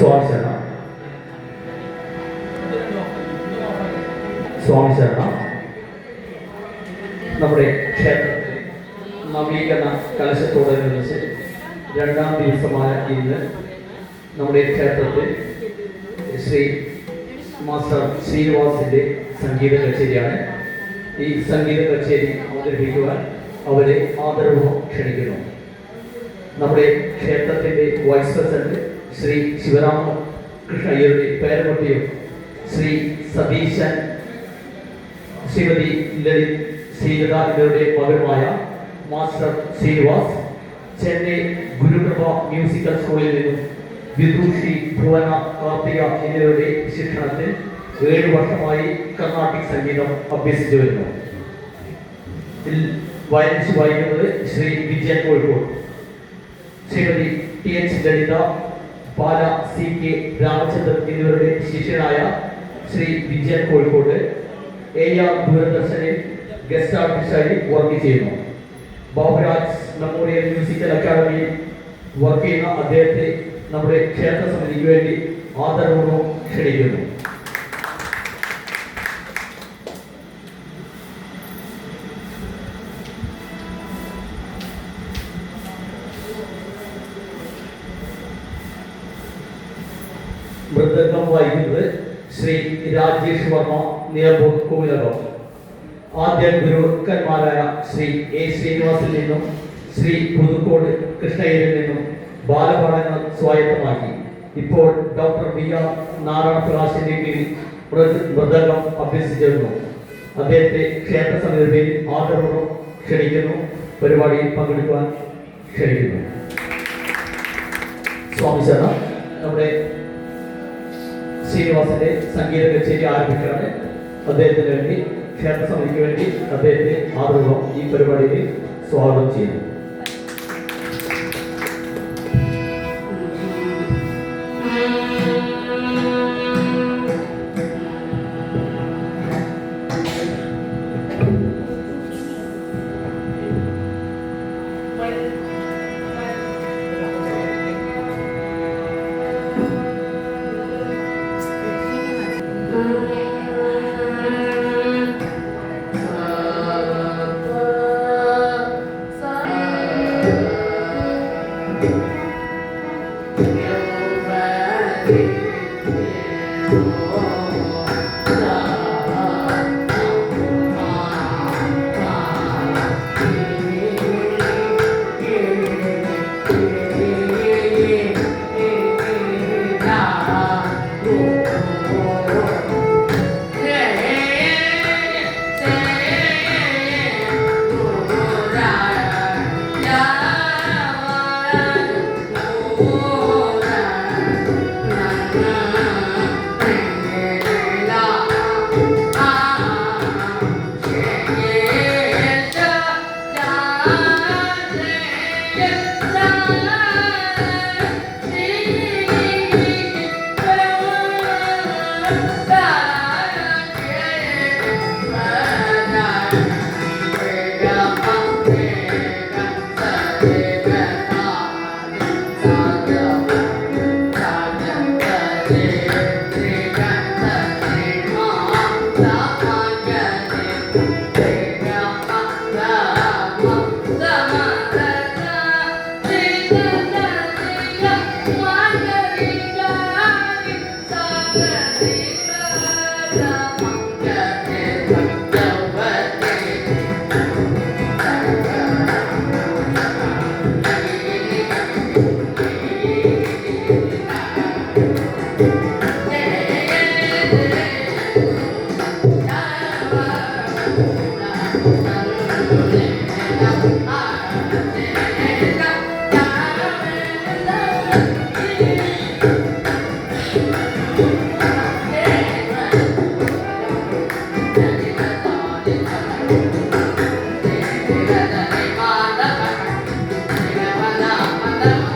സ്വാമി ശരണം. സ്വാമി ശരണം. നമ്മുടെ ക്ഷേത്രത്തിൽ നവീകരണ കലശത്തോടനുബന്ധിച്ച് രണ്ടാം ദിവസമായ ഇന്ന് നമ്മുടെ ക്ഷേത്രത്തിൽ ശ്രീ മാസ്റ്റർ ശ്രീനിവാസിൻ്റെ സംഗീത കച്ചേരിയാണ്. ഈ സംഗീത കച്ചേരി അവതരിപ്പിക്കുവാൻ അവരെ ആദരവോടെ ക്ഷണിക്കുന്നു. നമ്മുടെ ക്ഷേത്രത്തിൻ്റെ വൈസ് പ്രസിഡന്റ് ശ്രീ ശിവരാമ കൃഷ്ണ അയ്യരുടെ പേരക്കുട്ടിയും ശ്രീ സതീശൻ, ശ്രീമതി ലളിത് ശ്രീലത എന്നിവരുടെ മകനുമായ മാസ്റ്റർ ശ്രീനിവാസ് ചെന്നൈ ഗുരുകൃപ മ്യൂസിക്കൽ സ്കൂളിൽ നിന്നും വിദുഷി ഭുവന കാർത്തിക എന്നിവരുടെ ശിക്ഷണത്തിൽ 7 വർഷമായി കർണാട്ടിക് സംഗീതം അഭ്യസിച്ചു വരുന്നു. വയലിൻസ് വായിക്കുന്നത് ശ്രീ വിജയൻ കോഴിക്കോട്, ശ്രീമതി TH ലളിത, ബാല CK രാമചന്ദ്രൻ എന്നിവരുടെ ശിഷ്യനായ ശ്രീ വിജയൻ കോഴിക്കോട് AR ദൂരദർശനിൽ ഗസ്റ്റ് ആർട്ടിസ്റ്റായി വർക്ക് ചെയ്യുന്നു. ബാബുരാജ് മെമ്മോറിയൽ മ്യൂസിക്കൽ അക്കാദമിയിൽ വർക്ക് ചെയ്യുന്ന അദ്ദേഹത്തെ നമ്മുടെ ക്ഷേത്ര സമിതിക്ക് വേണ്ടി ആദരവോടെ ക്ഷണിക്കുന്നു. മൃദംഗം വായിക്കുന്നത് ശ്രീ രാജേഷ് വർമ്മ, നിലമ്പൂർ കുമിലകം. ആദ്യ ഗുരുക്കന്മാരായ ശ്രീ A ശ്രീനിവാസിൽ നിന്നും ശ്രീ പുതുക്കോട് കൃഷ്ണയ്യരിൽ നിന്നും ബാലപാഠങ്ങൾ സ്വായത്തമാക്കി. ഇപ്പോൾ ഡോക്ടർ BR നാരായണ പ്രകാശിന്റെ കീഴിൽ മൃദംഗം അഭ്യസിച്ചിരുന്നു. അദ്ദേഹത്തെ ക്ഷേത്ര സമിതിയിൽ ആദരവോടെ ക്ഷണിക്കുന്നു. പരിപാടിയിൽ പങ്കെടുക്കുവാൻ ക്ഷണിക്കുന്നു. സ്വാമി ശരണം. നമ്മുടെ ശ്രീനിവാസിന്റെ സംഗീത കച്ചേരി ആരംഭിക്കുകയാണ്. അദ്ദേഹത്തിന് വേണ്ടി ക്ഷേത്ര സമിതിക്ക് വേണ്ടി അദ്ദേഹത്തെ ആദരവോടെ ഈ പരിപാടിയിൽ സ്വാഗതം ചെയ്യുന്നു. Thank you.